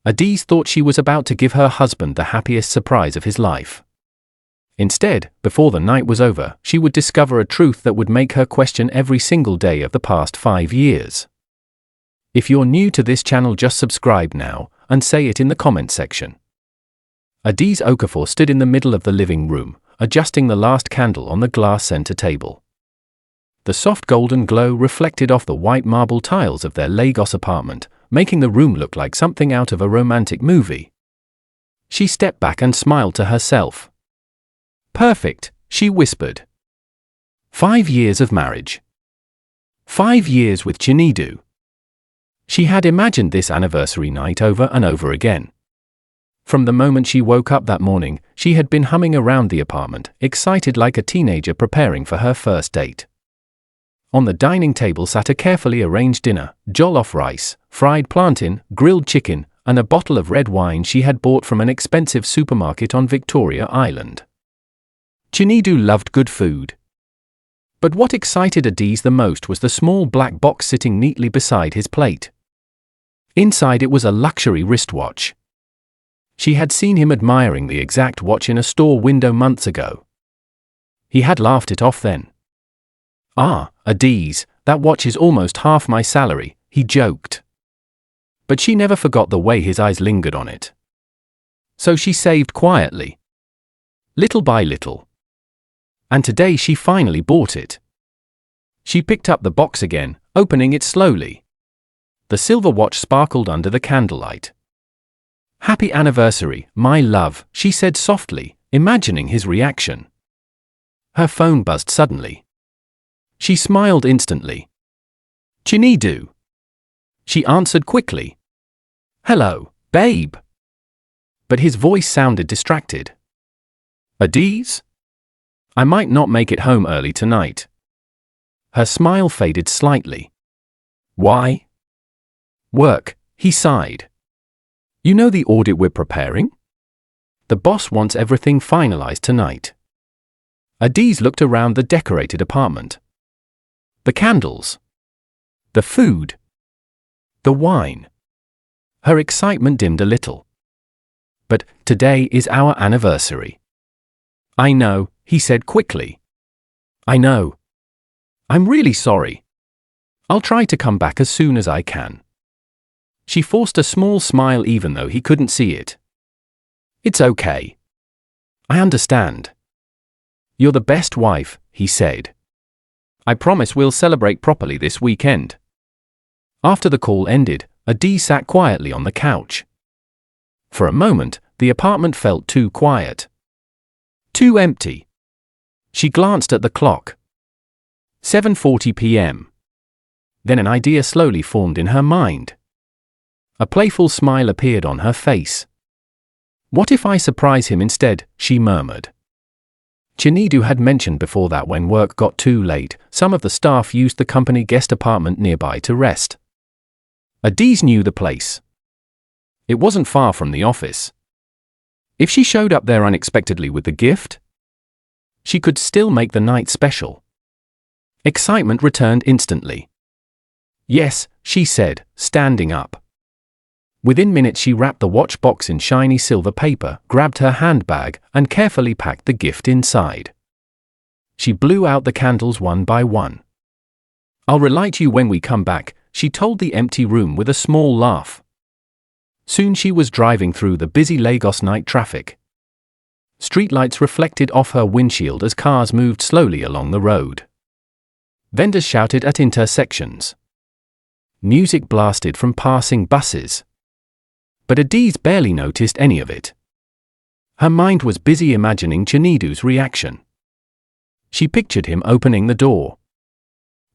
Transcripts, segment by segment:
Adaeze thought she was about to give her husband the happiest surprise of his life. Instead, before the night was over, she would discover a truth that would make her question every single day of the past 5 years. If you're new to this channel, just subscribe now, and say it in the comment section. Adaeze Okafor stood in the middle of the living room, adjusting the last candle on the glass center table. The soft golden glow reflected off the white marble tiles of their Lagos apartment, making the room look like something out of a romantic movie. She stepped back and smiled to herself. "Perfect," she whispered. 5 years of marriage. 5 years with Chinedu. She had imagined this anniversary night over and over again. From the moment she woke up that morning, she had been humming around the apartment, excited like a teenager preparing for her first date. On the dining table sat a carefully arranged dinner: jollof rice, fried plantain, grilled chicken, and a bottle of red wine she had bought from an expensive supermarket on Victoria Island. Chinedu loved good food. But what excited Adaeze the most was the small black box sitting neatly beside his plate. Inside it was a luxury wristwatch. She had seen him admiring the exact watch in a store window months ago. He had laughed it off then. "Ah, Adaeze, that watch is almost half my salary," he joked. But she never forgot the way his eyes lingered on it. So she saved quietly. Little by little. And today she finally bought it. She picked up the box again, opening it slowly. The silver watch sparkled under the candlelight. "Happy anniversary, my love," she said softly, imagining his reaction. Her phone buzzed suddenly. She smiled instantly. "Chinedu." She answered quickly. "Hello, babe." But his voice sounded distracted. "Adaeze? I might not make it home early tonight." Her smile faded slightly. "Why?" "Work," he sighed. "You know the audit we're preparing? The boss wants everything finalized tonight." Adaeze looked around the decorated apartment. The candles. The food. The wine. Her excitement dimmed a little. "But today is our anniversary." "I know," he said quickly. "I know. I'm really sorry. I'll try to come back as soon as I can." She forced a small smile even though he couldn't see it. "It's okay. I understand. You're the best wife," he said. "I promise we'll celebrate properly this weekend." After the call ended, Adaeze sat quietly on the couch. For a moment, the apartment felt too quiet. Too empty. She glanced at the clock. 7:40 p.m. Then an idea slowly formed in her mind. A playful smile appeared on her face. "What if I surprise him instead?" she murmured. Chinedu had mentioned before that when work got too late, some of the staff used the company guest apartment nearby to rest. Adaeze knew the place. It wasn't far from the office. If she showed up there unexpectedly with the gift, she could still make the night special. Excitement returned instantly. "Yes," she said, standing up. Within minutes she wrapped the watch box in shiny silver paper, grabbed her handbag, and carefully packed the gift inside. She blew out the candles one by one. "I'll relight you when we come back," she told the empty room with a small laugh. Soon she was driving through the busy Lagos night traffic. Streetlights reflected off her windshield as cars moved slowly along the road. Vendors shouted at intersections. Music blasted from passing buses. But Adaeze barely noticed any of it. Her mind was busy imagining Chinedu's reaction. She pictured him opening the door.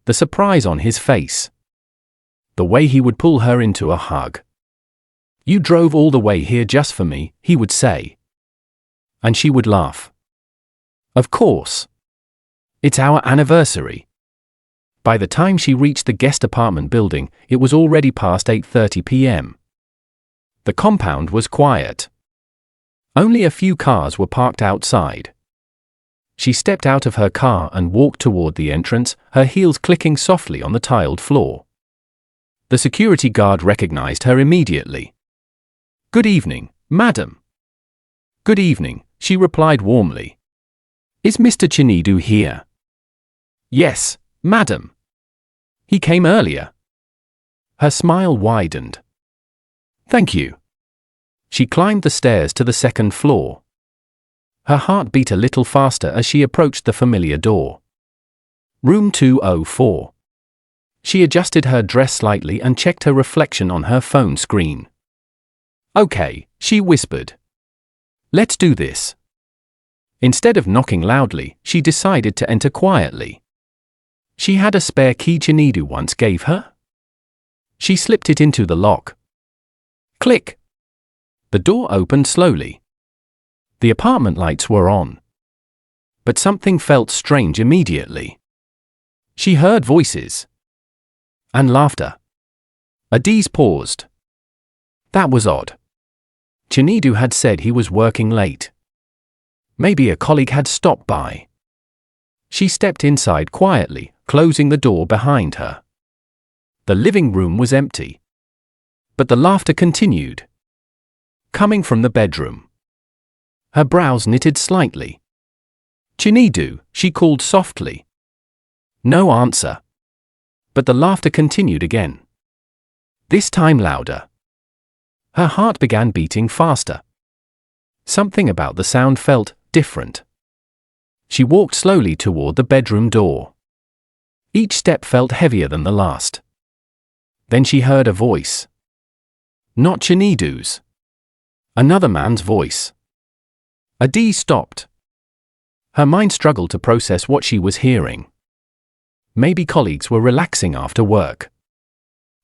The surprise on his face. The way he would pull her into a hug. "You drove all the way here just for me," he would say. And she would laugh. "Of course. It's our anniversary." By the time she reached the guest apartment building, it was already past 8:30 p.m. The compound was quiet. Only a few cars were parked outside. She stepped out of her car and walked toward the entrance, her heels clicking softly on the tiled floor. The security guard recognized her immediately. "Good evening, madam." "Good evening," she replied warmly. "Is Mr. Chinedu here?" "Yes, madam. He came earlier." Her smile widened. "Thank you." She climbed the stairs to the second floor. Her heart beat a little faster as she approached the familiar door. Room 204. She adjusted her dress slightly and checked her reflection on her phone screen. "Okay," she whispered. "Let's do this." Instead of knocking loudly, she decided to enter quietly. She had a spare key Chinedu once gave her. She slipped it into the lock. Click. The door opened slowly. The apartment lights were on. But something felt strange immediately. She heard voices. And laughter. Adaeze paused. That was odd. Chinedu had said he was working late. Maybe a colleague had stopped by. She stepped inside quietly, closing the door behind her. The living room was empty. But the laughter continued. Coming from the bedroom. Her brows knitted slightly. "Chinedu," she called softly. No answer. But the laughter continued again. This time louder. Her heart began beating faster. Something about the sound felt different. She walked slowly toward the bedroom door. Each step felt heavier than the last. Then she heard a voice. Not Chinedu's. Another man's voice. Adaeze stopped. Her mind struggled to process what she was hearing. Maybe colleagues were relaxing after work.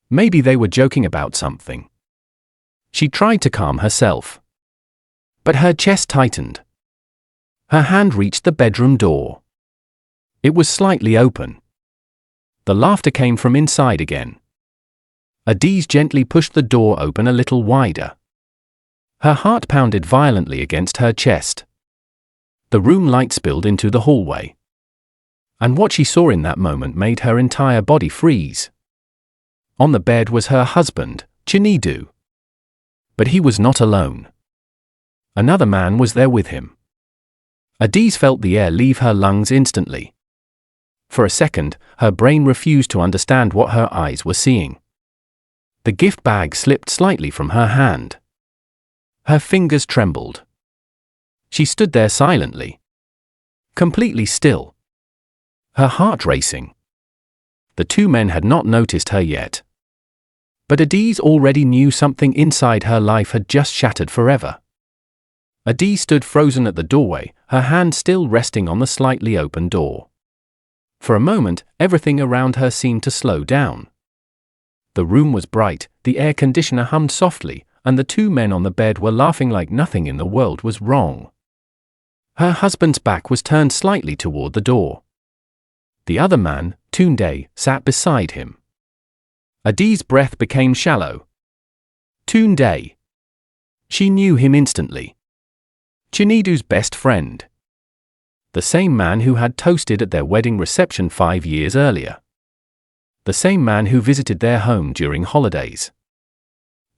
Maybe they were joking about something. She tried to calm herself. But her chest tightened. Her hand reached the bedroom door. It was slightly open. The laughter came from inside again. Adaeze gently pushed the door open a little wider. Her heart pounded violently against her chest. The room light spilled into the hallway. And what she saw in that moment made her entire body freeze. On the bed was her husband, Chinedu. But he was not alone. Another man was there with him. Adaeze felt the air leave her lungs instantly. For a second, her brain refused to understand what her eyes were seeing. The gift bag slipped slightly from her hand. Her fingers trembled. She stood there silently. Completely still. Her heart racing. The two men had not noticed her yet. But Adaeze already knew something inside her life had just shattered forever. Adaeze stood frozen at the doorway, her hand still resting on the slightly open door. For a moment, everything around her seemed to slow down. The room was bright, the air conditioner hummed softly, and the two men on the bed were laughing like nothing in the world was wrong. Her husband's back was turned slightly toward the door. The other man, Tunde, sat beside him. Adaeze's breath became shallow. Tunde. She knew him instantly. Chinedu's best friend. The same man who had toasted at their wedding reception 5 years earlier. The same man who visited their home during holidays.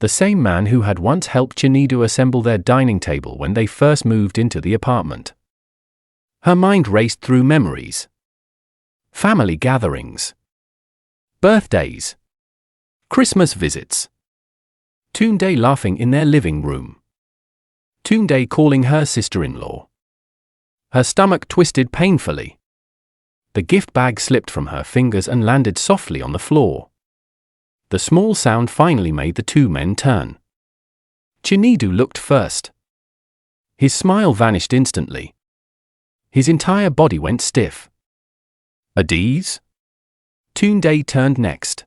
The same man who had once helped Chinedu assemble their dining table when they first moved into the apartment. Her mind raced through memories. Family gatherings. Birthdays. Christmas visits. Tunde laughing in their living room. Tunde calling her sister-in-law. Her stomach twisted painfully. The gift bag slipped from her fingers and landed softly on the floor. The small sound finally made the two men turn. Chinedu looked first. His smile vanished instantly. His entire body went stiff. Adaeze? Tunde turned next.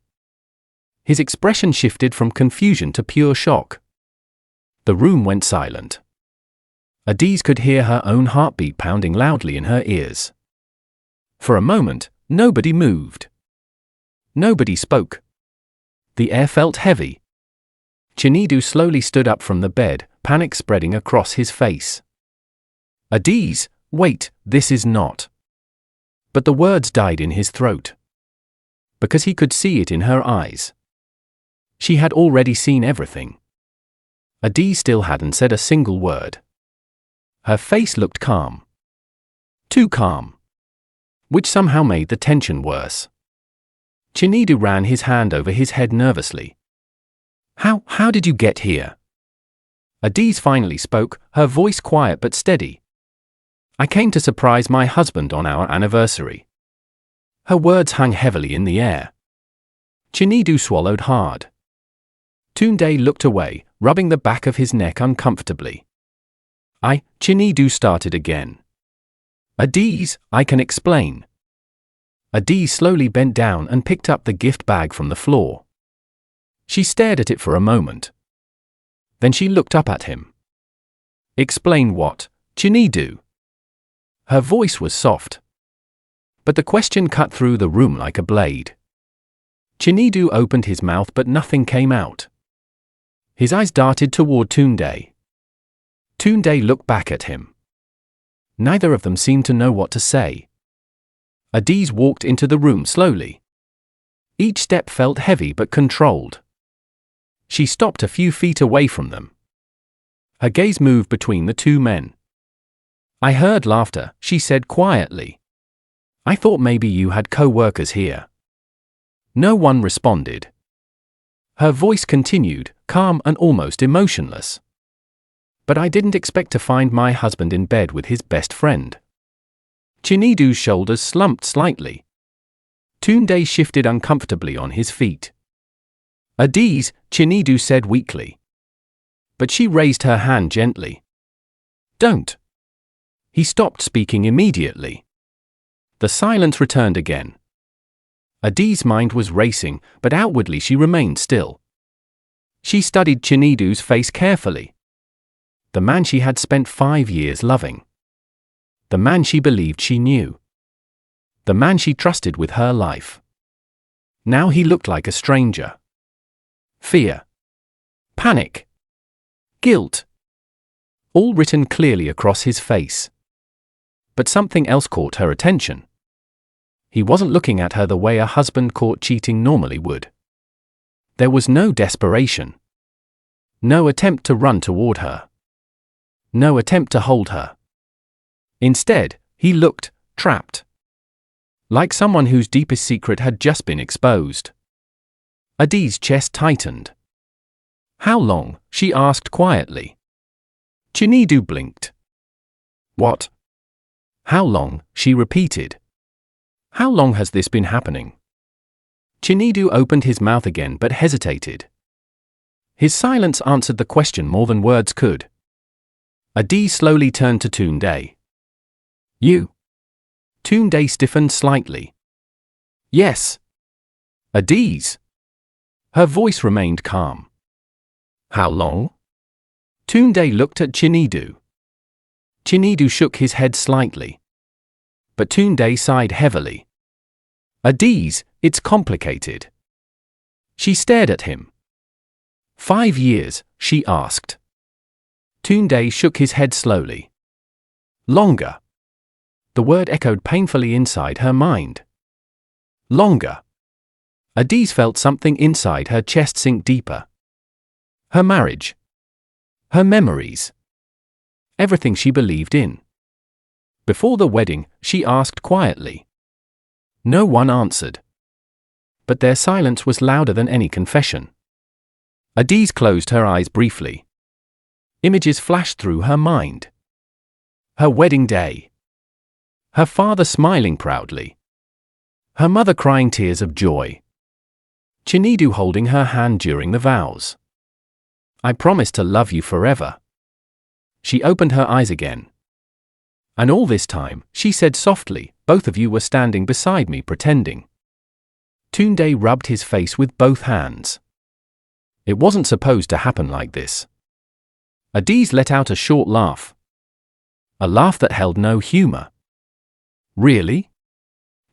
His expression shifted from confusion to pure shock. The room went silent. Adaeze could hear her own heartbeat pounding loudly in her ears. For a moment, nobody moved. Nobody spoke. The air felt heavy. Chinedu slowly stood up from the bed, panic spreading across his face. Adaeze, wait, this is not. But the words died in his throat. Because he could see it in her eyes. She had already seen everything. Adaeze still hadn't said a single word. Her face looked calm. Too calm. Which somehow made the tension worse. Chinedu ran his hand over his head nervously. How did you get here? Adaeze finally spoke, her voice quiet but steady. I came to surprise my husband on our anniversary. Her words hung heavily in the air. Chinedu swallowed hard. Tunde looked away, rubbing the back of his neck uncomfortably. Chinedu started again. Adaeze, I can explain. Adaeze slowly bent down and picked up the gift bag from the floor. She stared at it for a moment. Then she looked up at him. Explain what, Chinedu? Her voice was soft. But the question cut through the room like a blade. Chinedu opened his mouth but nothing came out. His eyes darted toward Tunde. Tunde looked back at him. Neither of them seemed to know what to say. Adaeze walked into the room slowly. Each step felt heavy but controlled. She stopped a few feet away from them. Her gaze moved between the two men. I heard laughter, she said quietly. I thought maybe you had co-workers here. No one responded. Her voice continued, calm and almost emotionless. But I didn't expect to find my husband in bed with his best friend. Chinedu's shoulders slumped slightly. Tunde shifted uncomfortably on his feet. Adaeze, Chinedu said weakly. But she raised her hand gently. Don't. He stopped speaking immediately. The silence returned again. Adaeze's mind was racing, but outwardly she remained still. She studied Chinedu's face carefully. The man she had spent 5 years loving. The man she believed she knew. The man she trusted with her life. Now he looked like a stranger. Fear. Panic. Guilt. All written clearly across his face. But something else caught her attention. He wasn't looking at her the way a husband caught cheating normally would. There was no desperation. No attempt to run toward her. No attempt to hold her. Instead, he looked trapped. Like someone whose deepest secret had just been exposed. Adaeze's chest tightened. How long? She asked quietly. Chinedu blinked. What? How long? She repeated. How long has this been happening? Chinedu opened his mouth again but hesitated. His silence answered the question more than words could. Adaeze slowly turned to Tunde. You? Tunde stiffened slightly. Yes. Adaeze. Her voice remained calm. How long? Tunde looked at Chinedu. Chinedu shook his head slightly. But Tunde sighed heavily. Adaeze, it's complicated. She stared at him. 5 years, she asked. Tunde shook his head slowly. Longer. The word echoed painfully inside her mind. Longer. Adaeze felt something inside her chest sink deeper. Her marriage. Her memories. Everything she believed in. Before the wedding, she asked quietly. No one answered. But their silence was louder than any confession. Adaeze closed her eyes briefly. Images flashed through her mind. Her wedding day. Her father smiling proudly. Her mother crying tears of joy. Chinedu holding her hand during the vows. I promise to love you forever. She opened her eyes again. And all this time, she said softly, both of you were standing beside me pretending. Tunde rubbed his face with both hands. It wasn't supposed to happen like this. Adaeze let out a short laugh. A laugh that held no humor. Really?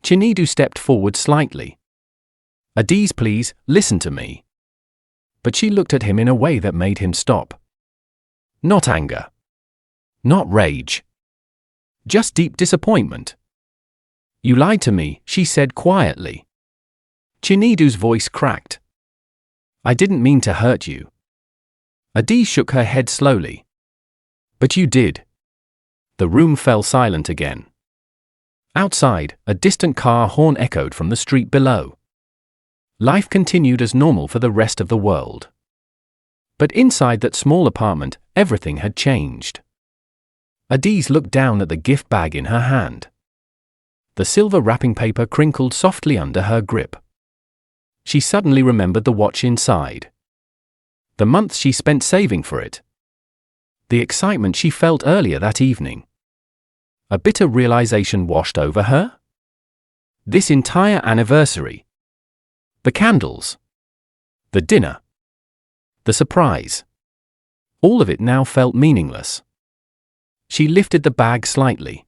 Chinedu stepped forward slightly. Adaeze, please, listen to me. But she looked at him in a way that made him stop. Not anger. Not rage. Just deep disappointment. You lied to me, she said quietly. Chinedu's voice cracked. I didn't mean to hurt you. Adaeze shook her head slowly. But you did. The room fell silent again. Outside, a distant car horn echoed from the street below. Life continued as normal for the rest of the world. But inside that small apartment, everything had changed. Adaeze looked down at the gift bag in her hand. The silver wrapping paper crinkled softly under her grip. She suddenly remembered the watch inside. The months she spent saving for it. The excitement she felt earlier that evening. A bitter realization washed over her. This entire anniversary. The candles. The dinner. The surprise. All of it now felt meaningless. She lifted the bag slightly.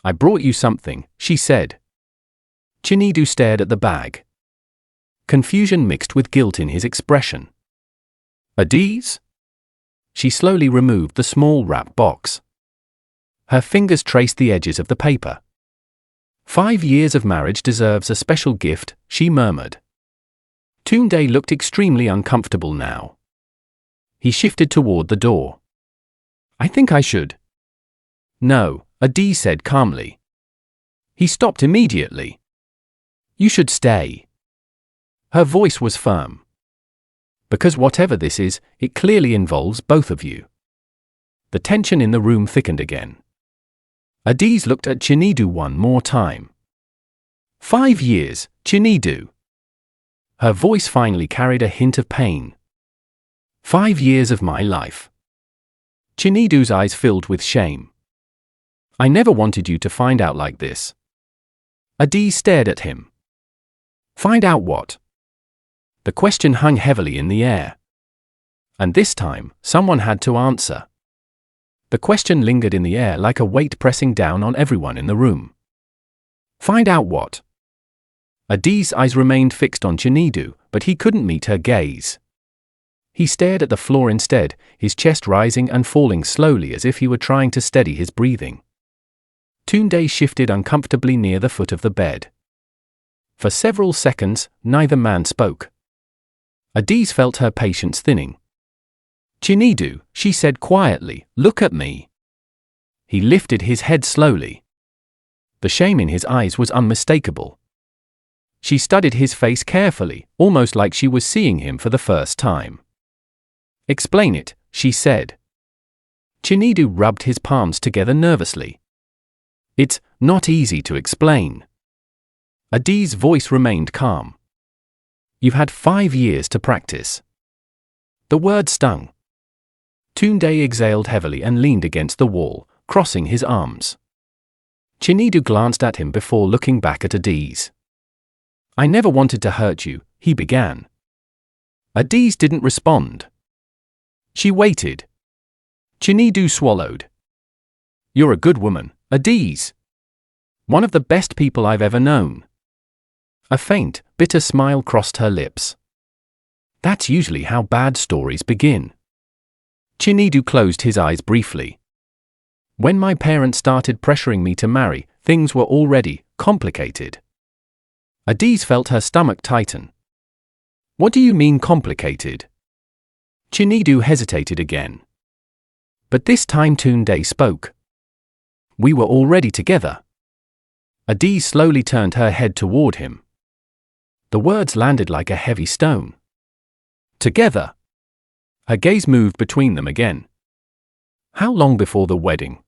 I brought you something, she said. Chinedu stared at the bag. Confusion mixed with guilt in his expression. Adaeze? She slowly removed the small wrap box. Her fingers traced the edges of the paper. 5 years of marriage deserves a special gift, she murmured. Tunde looked extremely uncomfortable now. He shifted toward the door. I think I should. No, Adaeze said calmly. He stopped immediately. You should stay. Her voice was firm. Because whatever this is, it clearly involves both of you. The tension in the room thickened again. Adaeze looked at Chinedu one more time. 5 years, Chinedu. Her voice finally carried a hint of pain. 5 years of my life. Chinedu's eyes filled with shame. I never wanted you to find out like this. Adaeze stared at him. Find out what? The question hung heavily in the air. And this time, someone had to answer. The question lingered in the air like a weight pressing down on everyone in the room. Find out what? Adaeze's eyes remained fixed on Chinedu, but he couldn't meet her gaze. He stared at the floor instead, his chest rising and falling slowly as if he were trying to steady his breathing. Tunde shifted uncomfortably near the foot of the bed. For several seconds, neither man spoke. Adaeze felt her patience thinning. Chinedu, she said quietly, look at me. He lifted his head slowly. The shame in his eyes was unmistakable. She studied his face carefully, almost like she was seeing him for the first time. Explain it, she said. Chinedu rubbed his palms together nervously. It's not easy to explain. Adaeze's voice remained calm. You've had 5 years to practice. The word stung. Tunde exhaled heavily and leaned against the wall, crossing his arms. Chinedu glanced at him before looking back at Adaeze. I never wanted to hurt you, he began. Adaeze didn't respond. She waited. Chinedu swallowed. You're a good woman, Adaeze. One of the best people I've ever known. A faint, bitter smile crossed her lips. That's usually how bad stories begin. Chinedu closed his eyes briefly. When my parents started pressuring me to marry, things were already complicated. Adaeze felt her stomach tighten. What do you mean complicated? Chinedu hesitated again. But this time Tunde spoke. We were already together. Adaeze slowly turned her head toward him. The words landed like a heavy stone. Together. Her gaze moved between them again. How long before the wedding?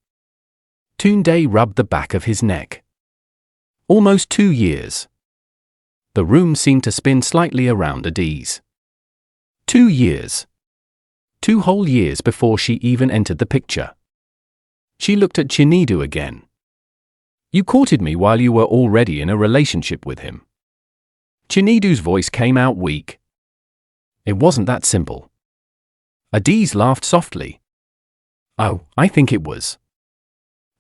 Tunde rubbed the back of his neck. Almost 2 years. The room seemed to spin slightly around Adaeze. 2 years. 2 whole years before she even entered the picture. She looked at Chinedu again. You courted me while you were already in a relationship with him. Chinedu's voice came out weak. It wasn't that simple. Adaeze laughed softly. Oh, I think it was.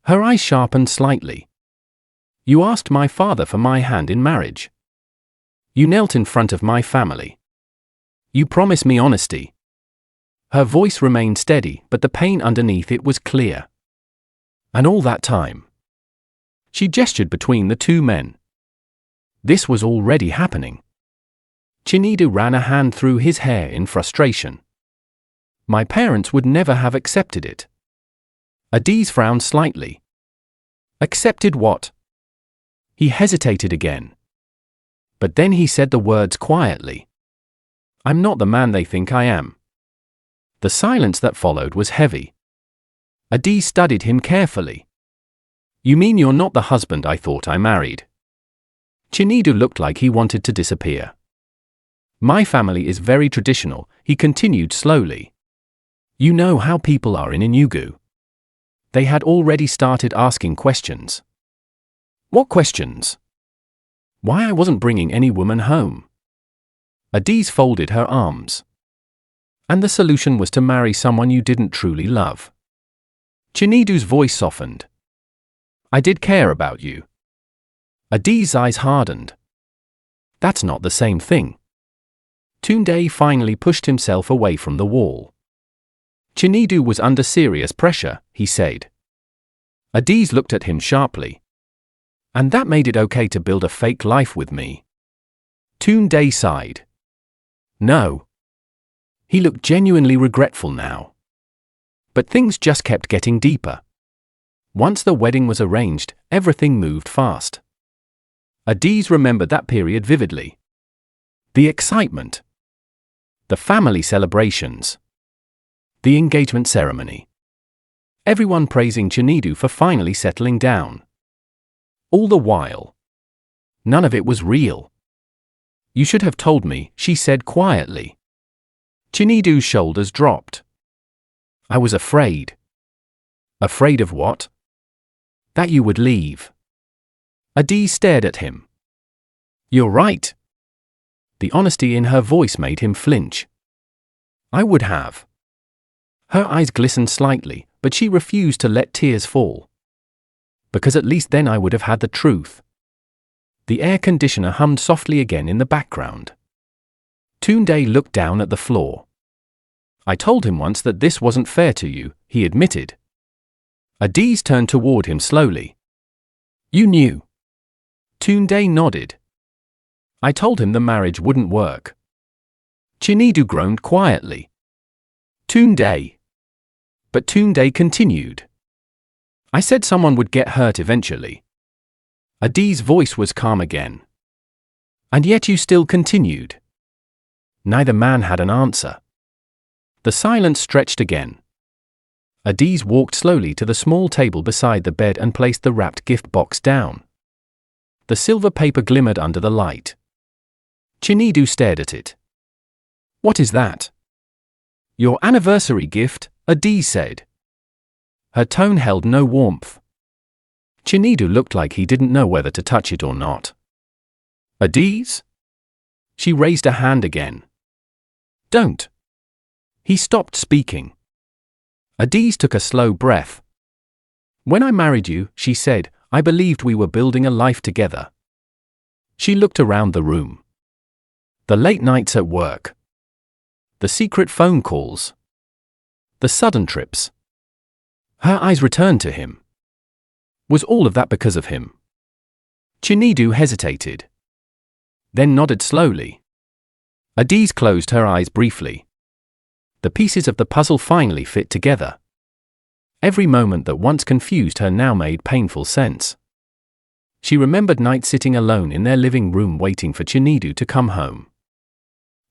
Her eyes sharpened slightly. You asked my father for my hand in marriage. You knelt in front of my family. You promised me honesty. Her voice remained steady, but the pain underneath it was clear. And all that time. She gestured between the 2 men. This was already happening. Chinedu ran a hand through his hair in frustration. My parents would never have accepted it. Adaeze frowned slightly. Accepted what? He hesitated again. But then he said the words quietly. I'm not the man they think I am. The silence that followed was heavy. Adaeze studied him carefully. You mean you're not the husband I thought I married? Chinedu looked like he wanted to disappear. My family is very traditional, he continued slowly. You know how people are in Enugu. They had already started asking questions. What questions? Why I wasn't bringing any woman home. Adaeze folded her arms. And the solution was to marry someone you didn't truly love. Chinedu's voice softened. I did care about you. Adaeze's eyes hardened. That's not the same thing. Tunde finally pushed himself away from the wall. Chinedu was under serious pressure, he said. Adaeze looked at him sharply. And that made it okay to build a fake life with me. Tunde sighed. No. He looked genuinely regretful now. But things just kept getting deeper. Once the wedding was arranged, everything moved fast. Adaeze remembered that period vividly. The excitement. The family celebrations. The engagement ceremony. Everyone praising Chinedu for finally settling down. All the while, none of it was real. You should have told me, she said quietly. Chinedu's shoulders dropped. I was afraid. Afraid of what? That you would leave. Adaeze stared at him. You're right. The honesty in her voice made him flinch. I would have. Her eyes glistened slightly, but she refused to let tears fall. Because at least then I would have had the truth. The air conditioner hummed softly again in the background. Tunde looked down at the floor. I told him once that this wasn't fair to you, he admitted. Adaeze turned toward him slowly. You knew. Tunde nodded. I told him the marriage wouldn't work. Chinedu groaned quietly. Tunde. But Tunde continued. I said someone would get hurt eventually. Adaeze's voice was calm again. And yet you still continued. Neither man had an answer. The silence stretched again. Adaeze walked slowly to the small table beside the bed and placed the wrapped gift box down. The silver paper glimmered under the light. Chinedu stared at it. What is that? Your anniversary gift, Adaeze said. Her tone held no warmth. Chinedu looked like he didn't know whether to touch it or not. Adaeze? She raised a hand again. Don't. He stopped speaking. Adaeze took a slow breath. When I married you, she said, I believed we were building a life together. She looked around the room. The late nights at work. The secret phone calls. The sudden trips. Her eyes returned to him. Was all of that because of him? Chinedu hesitated. Then nodded slowly. Adaeze closed her eyes briefly. The pieces of the puzzle finally fit together. Every moment that once confused her now made painful sense. She remembered nights sitting alone in their living room waiting for Chinedu to come home.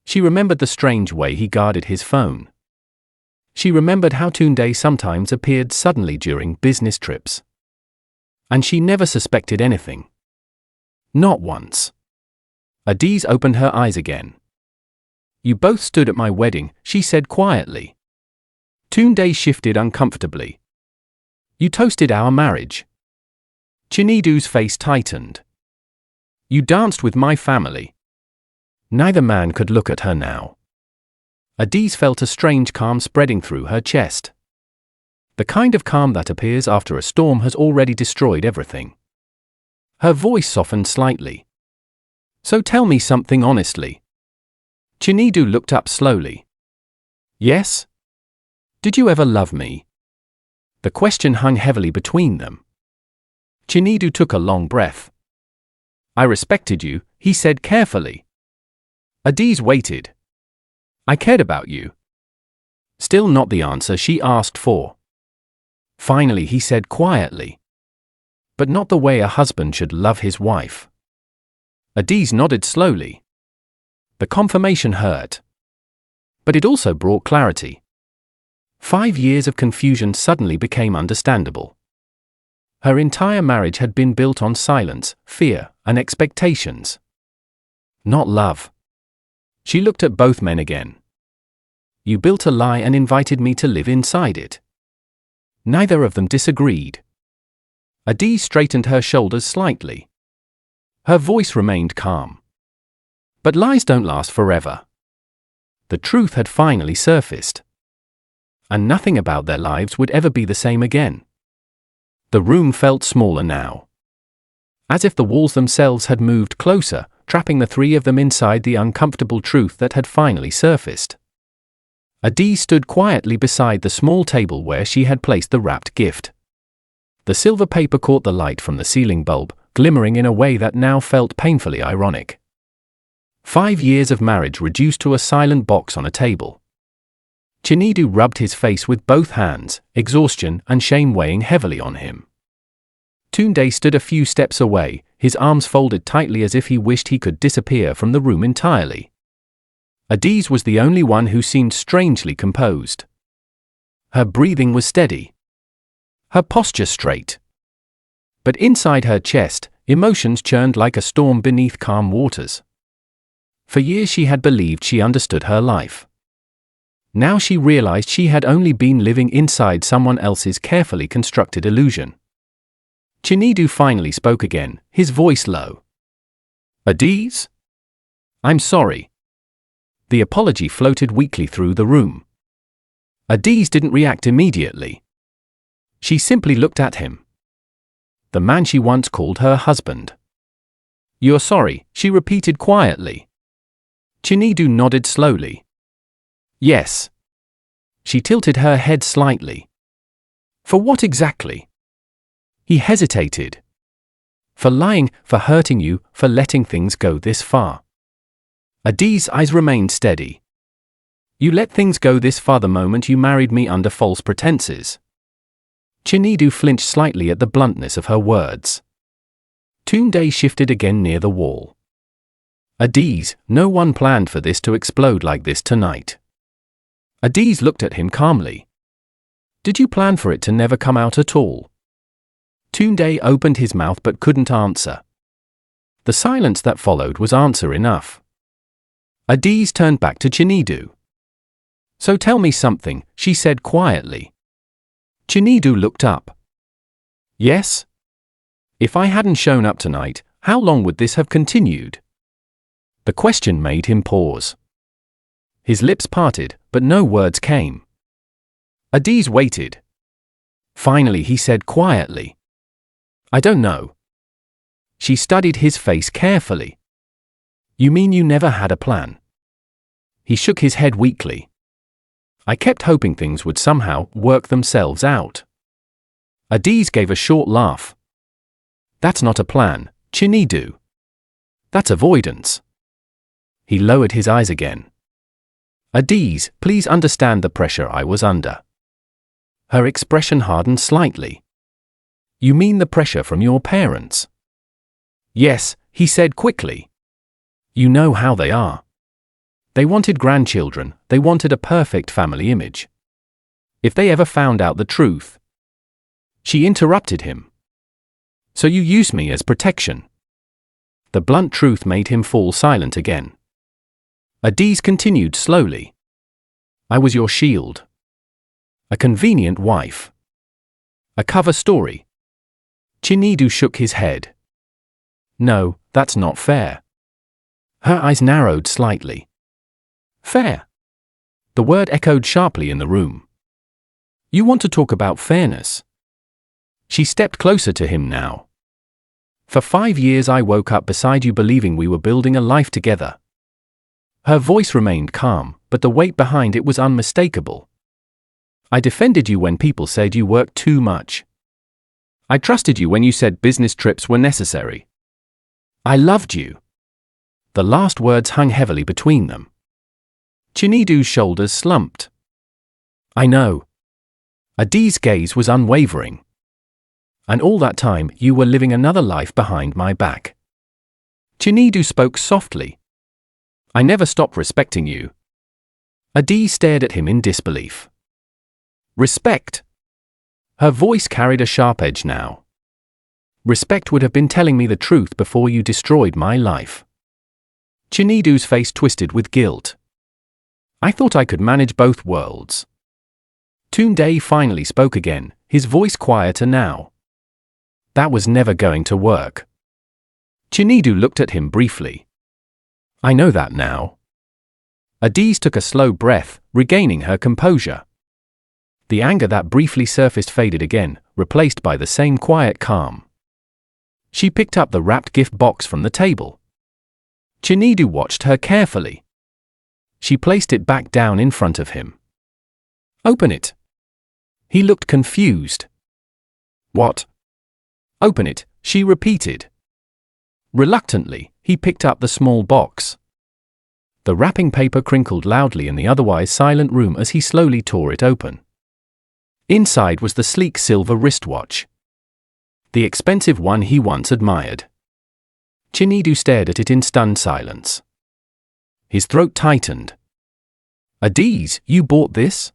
She remembered the strange way he guarded his phone. She remembered how Tunde sometimes appeared suddenly during business trips. And she never suspected anything. Not once. Adaeze opened her eyes again. You both stood at my wedding, she said quietly. Tunde shifted uncomfortably. You toasted our marriage. Chinedu's face tightened. You danced with my family. Neither man could look at her now. Adaeze felt a strange calm spreading through her chest. The kind of calm that appears after a storm has already destroyed everything. Her voice softened slightly. So tell me something honestly. Chinedu looked up slowly. Yes? Did you ever love me? The question hung heavily between them. Chinedu took a long breath. I respected you, he said carefully. Adaeze waited. I cared about you. Still not the answer she asked for. Finally he said quietly, "But not the way a husband should love his wife." Adaeze nodded slowly. The confirmation hurt. But it also brought clarity. 5 years of confusion suddenly became understandable. Her entire marriage had been built on silence, fear, and expectations. Not love. She looked at both men again. "You built a lie and invited me to live inside it." Neither of them disagreed. Adaeze straightened her shoulders slightly. Her voice remained calm. But lies don't last forever. The truth had finally surfaced. And nothing about their lives would ever be the same again. The room felt smaller now. As if the walls themselves had moved closer, trapping the three of them inside the uncomfortable truth that had finally surfaced. Adaeze stood quietly beside the small table where she had placed the wrapped gift. The silver paper caught the light from the ceiling bulb, glimmering in a way that now felt painfully ironic. 5 years of marriage reduced to a silent box on a table. Chinedu rubbed his face with both hands, exhaustion and shame weighing heavily on him. Tunde stood a few steps away, his arms folded tightly as if he wished he could disappear from the room entirely. Adaeze was the only one who seemed strangely composed. Her breathing was steady. Her posture straight. But inside her chest, emotions churned like a storm beneath calm waters. For years she had believed she understood her life. Now she realized she had only been living inside someone else's carefully constructed illusion. Chinedu finally spoke again, his voice low. "Adaeze? I'm sorry." The apology floated weakly through the room. Adaeze didn't react immediately. She simply looked at him. The man she once called her husband. "You're sorry," she repeated quietly. Chinedu nodded slowly. "Yes." She tilted her head slightly. "For what exactly?" He hesitated. "For lying, for hurting you, for letting things go this far." Adaeze's eyes remained steady. "You let things go this far the moment you married me under false pretenses." Chinedu flinched slightly at the bluntness of her words. Tunde shifted again near the wall. "Adaeze, no one planned for this to explode like this tonight." Adaeze looked at him calmly. "Did you plan for it to never come out at all?" Tunde opened his mouth but couldn't answer. The silence that followed was answer enough. Adaeze turned back to Chinedu. "So tell me something," she said quietly. Chinedu looked up. "Yes? If I hadn't shown up tonight, how long would this have continued?" The question made him pause. His lips parted, but no words came. Adaeze waited. Finally he said quietly, "I don't know." She studied his face carefully. "You mean you never had a plan?" He shook his head weakly. "I kept hoping things would somehow work themselves out." Adaeze gave a short laugh. "That's not a plan, Chinedu. That's avoidance." He lowered his eyes again. "Adaeze, please understand the pressure I was under." Her expression hardened slightly. "You mean the pressure from your parents?" "Yes," he said quickly. "You know how they are. They wanted grandchildren, they wanted a perfect family image. If they ever found out the truth..." She interrupted him. "So you used me as protection." The blunt truth made him fall silent again. Adaeze continued slowly. "I was your shield. A convenient wife. A cover story." Chinedu shook his head. "No, that's not fair." Her eyes narrowed slightly. "Fair?" The word echoed sharply in the room. "You want to talk about fairness?" She stepped closer to him now. "For 5 years I woke up beside you believing we were building a life together." Her voice remained calm, but the weight behind it was unmistakable. "I defended you when people said you worked too much. I trusted you when you said business trips were necessary. I loved you." The last words hung heavily between them. Chinedu's shoulders slumped. I know. Adaeze's gaze was unwavering. And all that time you were living another life behind my back. Chinedu spoke softly. I never stopped respecting you. Adaeze stared at him in disbelief. Respect? Her voice carried a sharp edge now. Respect would have been telling me the truth before you destroyed my life. Chinedu's face twisted with guilt. I thought I could manage both worlds. Tunde finally spoke again, his voice quieter now. That was never going to work. Chinedu looked at him briefly. I know that now. Adaeze took a slow breath, regaining her composure. The anger that briefly surfaced faded again, replaced by the same quiet calm. She picked up the wrapped gift box from the table. Chinedu watched her carefully. She placed it back down in front of him. Open it. He looked confused. What? Open it, she repeated. Reluctantly, he picked up the small box. The wrapping paper crinkled loudly in the otherwise silent room as he slowly tore it open. Inside was the sleek silver wristwatch. The expensive one he once admired. Chinedu stared at it in stunned silence. His throat tightened. Adaeze, you bought this?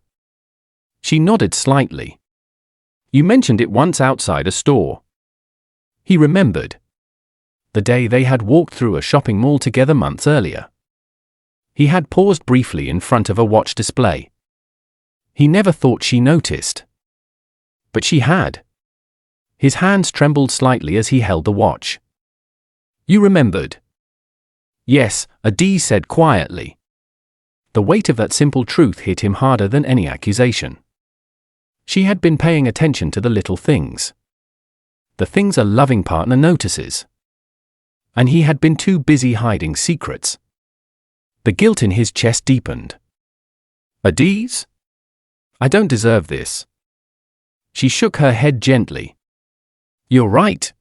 She nodded slightly. You mentioned it once outside a store. He remembered. The day they had walked through a shopping mall together months earlier. He had paused briefly in front of a watch display. He never thought she noticed. But she had. His hands trembled slightly as he held the watch. You remembered? Yes, Adaeze said quietly. The weight of that simple truth hit him harder than any accusation. She had been paying attention to the little things. The things a loving partner notices. And he had been too busy hiding secrets. The guilt in his chest deepened. Adaeze? I don't deserve this. She shook her head gently. You're right.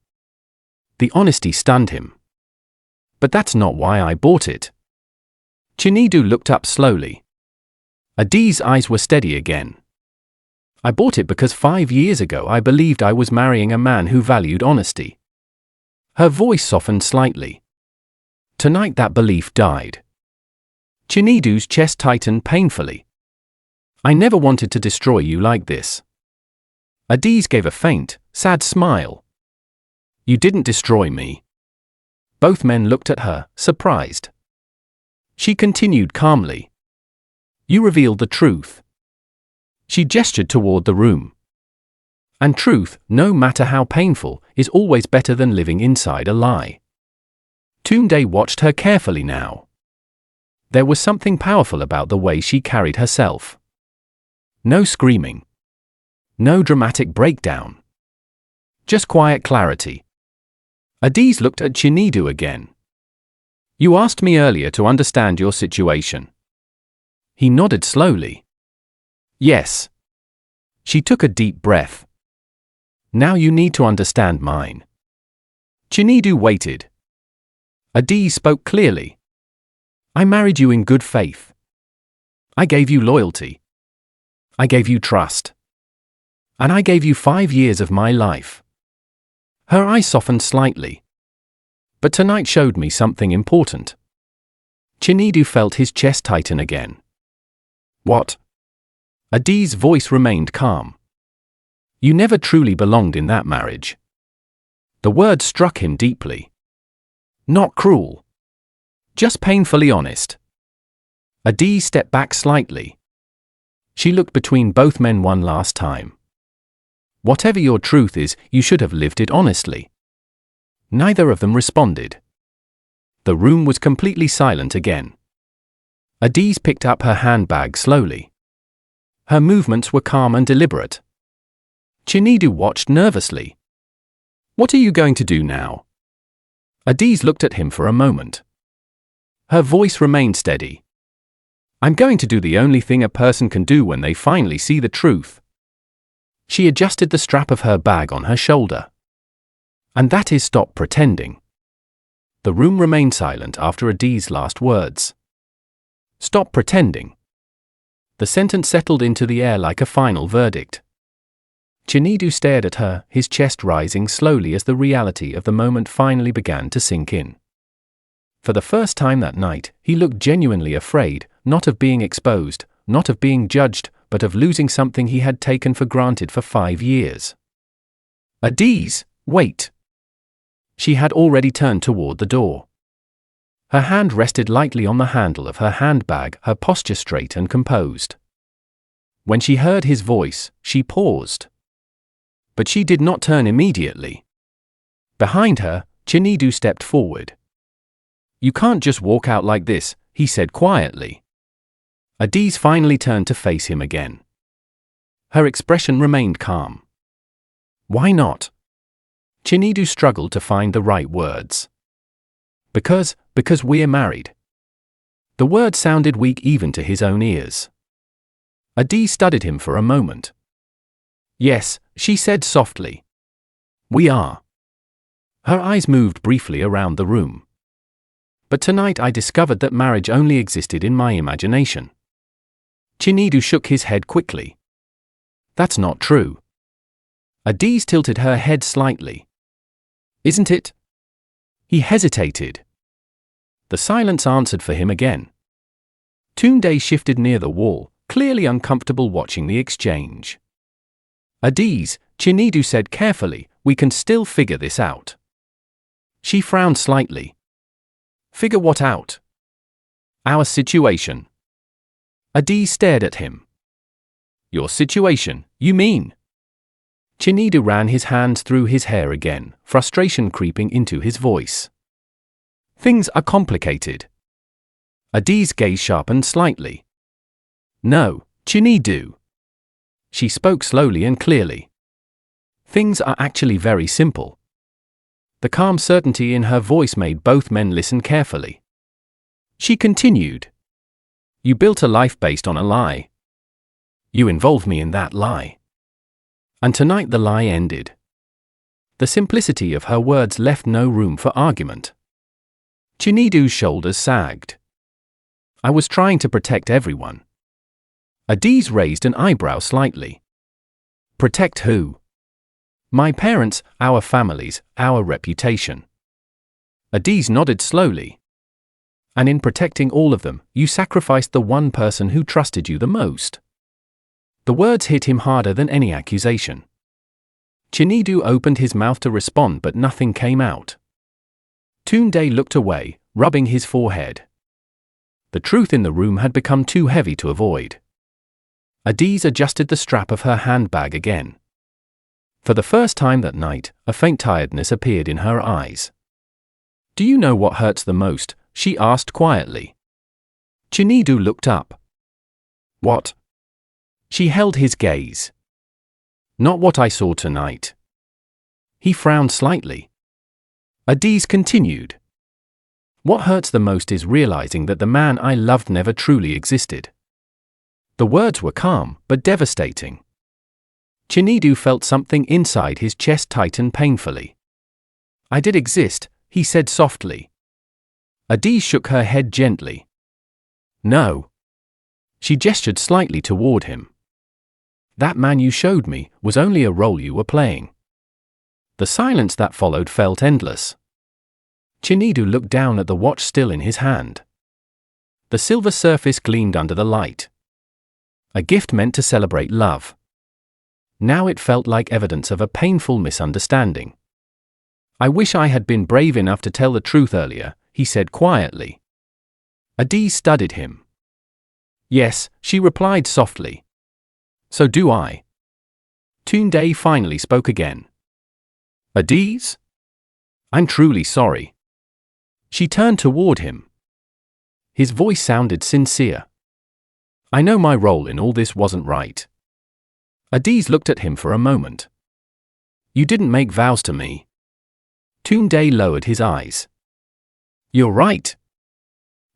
The honesty stunned him. But that's not why I bought it. Chinedu looked up slowly. Adaeze's eyes were steady again. I bought it because 5 years ago I believed I was marrying a man who valued honesty. Her voice softened slightly. Tonight that belief died. Chinedu's chest tightened painfully. I never wanted to destroy you like this. Adaeze gave a faint, sad smile. You didn't destroy me. Both men looked at her, surprised. She continued calmly. You revealed the truth. She gestured toward the room. And truth, no matter how painful, is always better than living inside a lie. Tunde watched her carefully now. There was something powerful about the way she carried herself. No screaming. No dramatic breakdown. Just quiet clarity. Adaeze looked at Chinedu again. You asked me earlier to understand your situation. He nodded slowly. Yes. She took a deep breath. Now you need to understand mine. Chinedu waited. Adaeze spoke clearly. I married you in good faith. I gave you loyalty. I gave you trust. And I gave you 5 years of my life. Her eyes softened slightly. But tonight showed me something important. Chinedu felt his chest tighten again. What? Adaeze's voice remained calm. You never truly belonged in that marriage. The word struck him deeply. Not cruel. Just painfully honest. Adaeze stepped back slightly. She looked between both men one last time. Whatever your truth is, you should have lived it honestly. Neither of them responded. The room was completely silent again. Adaeze picked up her handbag slowly. Her movements were calm and deliberate. Chinedu watched nervously. What are you going to do now? Adaeze looked at him for a moment. Her voice remained steady. I'm going to do the only thing a person can do when they finally see the truth. She adjusted the strap of her bag on her shoulder. And that is stop pretending. The room remained silent after Adaeze's last words. Stop pretending. The sentence settled into the air like a final verdict. Chinedu stared at her, his chest rising slowly as the reality of the moment finally began to sink in. For the first time that night, he looked genuinely afraid, not of being exposed, not of being judged, but of losing something he had taken for granted for 5 years. Adaeze, wait! She had already turned toward the door. Her hand rested lightly on the handle of her handbag, her posture straight and composed. When she heard his voice, she paused. But she did not turn immediately. Behind her, Chinedu stepped forward. "You can't just walk out like this," he said quietly. Adaeze finally turned to face him again. Her expression remained calm. "Why not?" Chinedu struggled to find the right words. Because we're married." The word sounded weak even to his own ears. Adaeze studied him for a moment. "Yes," she said softly. "We are." Her eyes moved briefly around the room. "But tonight I discovered that marriage only existed in my imagination." Chinedu shook his head quickly. "That's not true." Adaeze tilted her head slightly. "Isn't it?" He hesitated. The silence answered for him again. Tunde shifted near the wall, clearly uncomfortable watching the exchange. "Adaeze," Chinedu said carefully, "we can still figure this out." She frowned slightly. "Figure what out?" "Our situation." Adaeze stared at him. "Your situation, you mean?" Chinedu ran his hands through his hair again, frustration creeping into his voice. "Things are complicated." Adaeze's gaze sharpened slightly. "No, Chinedu." She spoke slowly and clearly. "Things are actually very simple." The calm certainty in her voice made both men listen carefully. She continued. "You built a life based on a lie. You involved me in that lie. And tonight the lie ended." The simplicity of her words left no room for argument. Chinedu's shoulders sagged. "I was trying to protect everyone." Adaeze raised an eyebrow slightly. "Protect who?" "My parents, our families, our reputation." Adaeze nodded slowly. "And in protecting all of them, you sacrificed the one person who trusted you the most." The words hit him harder than any accusation. Chinedu opened his mouth to respond, but nothing came out. Tunde looked away, rubbing his forehead. The truth in the room had become too heavy to avoid. Adaeze adjusted the strap of her handbag again. For the first time that night, a faint tiredness appeared in her eyes. "Do you know what hurts the most?" she asked quietly. Chinedu looked up. "What?" She held his gaze. "Not what I saw tonight." He frowned slightly. Adaeze continued. "What hurts the most is realizing that the man I loved never truly existed." The words were calm, but devastating. Chinedu felt something inside his chest tighten painfully. "I did exist," he said softly. Adaeze shook her head gently. "No." She gestured slightly toward him. "That man you showed me was only a role you were playing." The silence that followed felt endless. Chinedu looked down at the watch still in his hand. The silver surface gleamed under the light. A gift meant to celebrate love. Now it felt like evidence of a painful misunderstanding. "I wish I had been brave enough to tell the truth earlier," he said quietly. Adaeze studied him. "Yes," she replied softly. "So do I." Tunde finally spoke again. "Adaeze? I'm truly sorry." She turned toward him. His voice sounded sincere. "I know my role in all this wasn't right." Adaeze looked at him for a moment. "You didn't make vows to me." Tunde lowered his eyes. "You're right."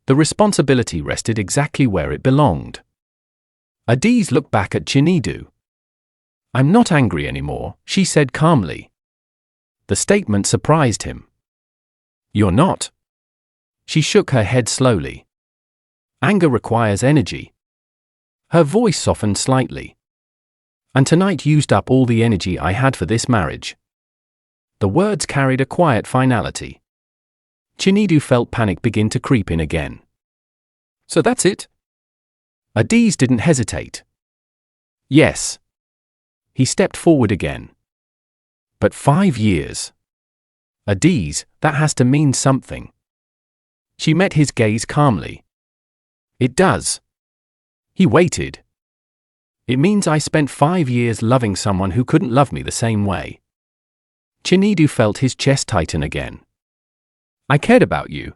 The responsibility rested exactly where it belonged. Adaeze looked back at Chinedu. "I'm not angry anymore," she said calmly. The statement surprised him. "You're not?" She shook her head slowly. "Anger requires energy." Her voice softened slightly. And tonight used up all the energy I had for this marriage. The words carried a quiet finality. Chinedu felt panic begin to creep in again. So that's it? Adaeze didn't hesitate. Yes. He stepped forward again. But 5 years. Adaeze, that has to mean something. She met his gaze calmly. It does. He waited. It means I spent 5 years loving someone who couldn't love me the same way. Chinedu felt his chest tighten again. I cared about you.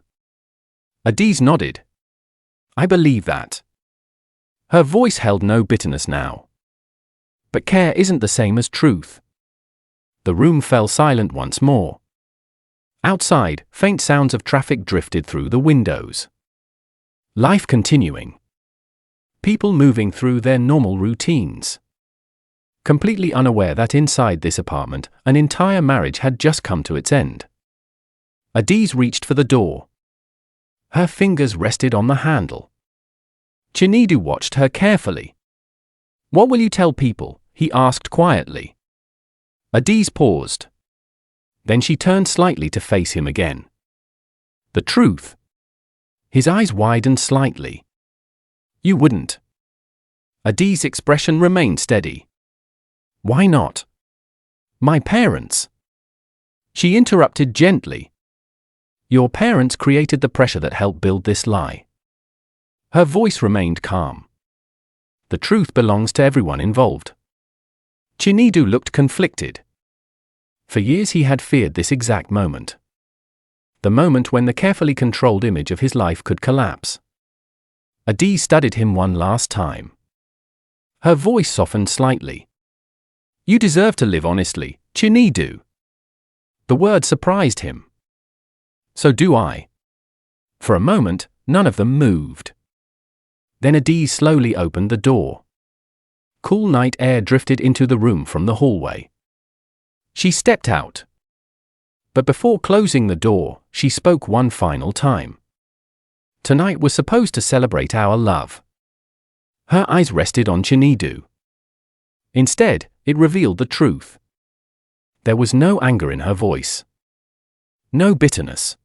Adaeze nodded. I believe that. Her voice held no bitterness now. But care isn't the same as truth. The room fell silent once more. Outside, faint sounds of traffic drifted through the windows. Life continuing. People moving through their normal routines. Completely unaware that inside this apartment, an entire marriage had just come to its end. Adaeze reached for the door. Her fingers rested on the handle. Chinedu watched her carefully. What will you tell people? He asked quietly. Adaeze paused. Then she turned slightly to face him again. The truth. His eyes widened slightly. You wouldn't. Adaeze's expression remained steady. Why not? My parents. She interrupted gently. Your parents created the pressure that helped build this lie. Her voice remained calm. The truth belongs to everyone involved. Chinedu looked conflicted. For years he had feared this exact moment. The moment when the carefully controlled image of his life could collapse. Adaeze studied him one last time. Her voice softened slightly. You deserve to live honestly, Chinedu. The word surprised him. So do I. For a moment, none of them moved. Then Adaeze slowly opened the door. Cool night air drifted into the room from the hallway. She stepped out. But before closing the door, she spoke one final time. Tonight was supposed to celebrate our love. Her eyes rested on Chinedu. Instead, it revealed the truth. There was no anger in her voice. No bitterness.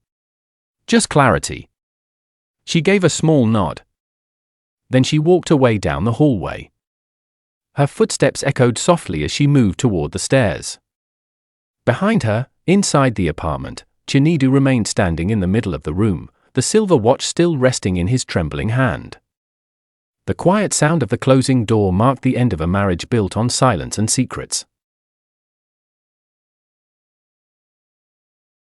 Just clarity. She gave a small nod. Then she walked away down the hallway. Her footsteps echoed softly as she moved toward the stairs. Behind her, inside the apartment, Chinedu remained standing in the middle of the room, the silver watch still resting in his trembling hand. The quiet sound of the closing door marked the end of a marriage built on silence and secrets.